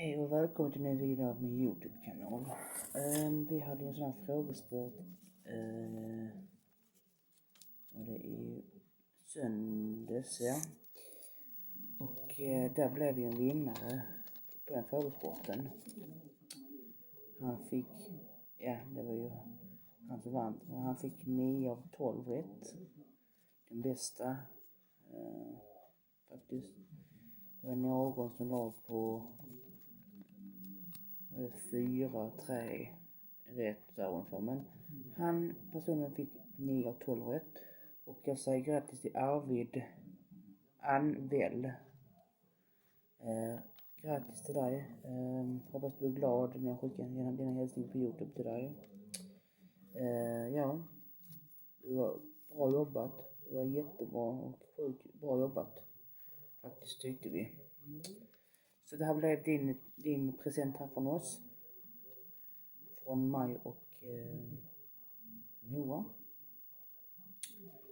Hej och välkommen till en ny video av min YouTube-kanal. Vi hade en sån här frågesport och det är söndags, ja. Och där blev ju en vinnare på den frågesporten. Han fick, det var ju han som vann. Han fick 9 av 12 rätt. Den bästa faktiskt. Det var någon som la på 4-3 rätt där ungefär, men personen fick 9 av 12 rätt. Och jag säger grattis till Arvid Anväll. Grattis till dig. Hoppas du är glad när jag skickar dina hälsningar på YouTube till dig. Ja, det var bra jobbat. Det var jättebra och sjukt bra jobbat. Faktiskt tyckte vi. Så det här blev din present här från oss. Från mig och Moa.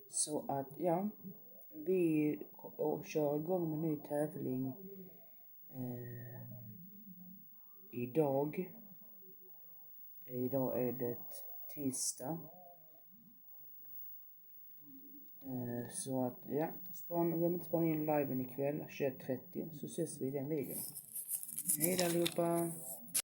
Så att vi kör igång med en ny tävling idag. Idag är det tisdag. Så att glöm inte spana in liven ikväll 21:30, så ses vi i den videon. Hej då allihopa!